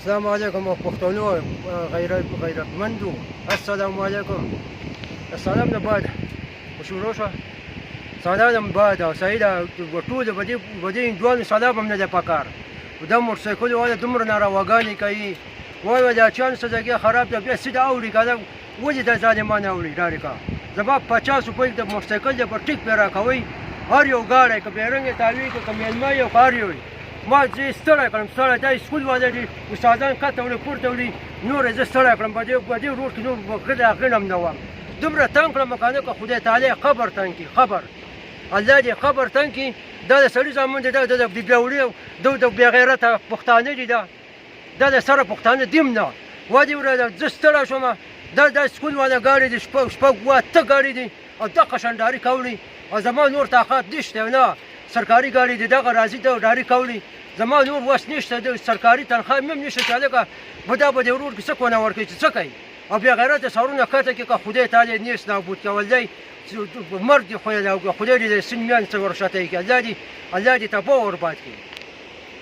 السلام علیکم پښتنو غیرتمندو السلام علیکم. السلام نه بعد شروع شو سلام بعد او سعید ټول بدی دوه سلام هم نه ده پکار د موټرسایکل والا دومره نارواګانې کوي وای دا چانس دغه خراب ده بیا سیده اوري کله ولې د ظالمانه اوري ډاریکا زما 50 روپۍ د موټرسایکل د پر ټیک پیرا کوي هر یو ګاډی که بیرنګ تاوی که کمیلما یو کاری وي ما زه ستړی کړم ستړی دا سکول والا دي استادان کته وړي پورته وړي نور زه ستړی کړم په دې روډ کې نور غلم نه وم دومره تنګ کړم مکانه که خدای تعالی خبر تنګ کړي خبر الله دې خبر تنګ کړي دا د سړي زامن دی دا د بیاوړي د بېغیرته پښتانه دي دا د سره پښتانه دیم نه وادي ورته زه ستړی شوم دا سکول والا ګاډي دي شپږ اته ګاډي دي او دغه شنداري کوي او زما نور طاقت نشته نه سرکاري ګاډي دي دغه راځي د ډاري کوي زما نور وس نشته د سرکاري تنخواه مې نشته چې لکه به د ورور کې څه کونه ورکوي چې څه کوي او بیا غیرت سرونه کته کې که خدای تعالی نیست نابود کول دی مرګ دې خویلی او خدای دې د سین میان څه ورشته کړي الله دې تباه ورباد کړي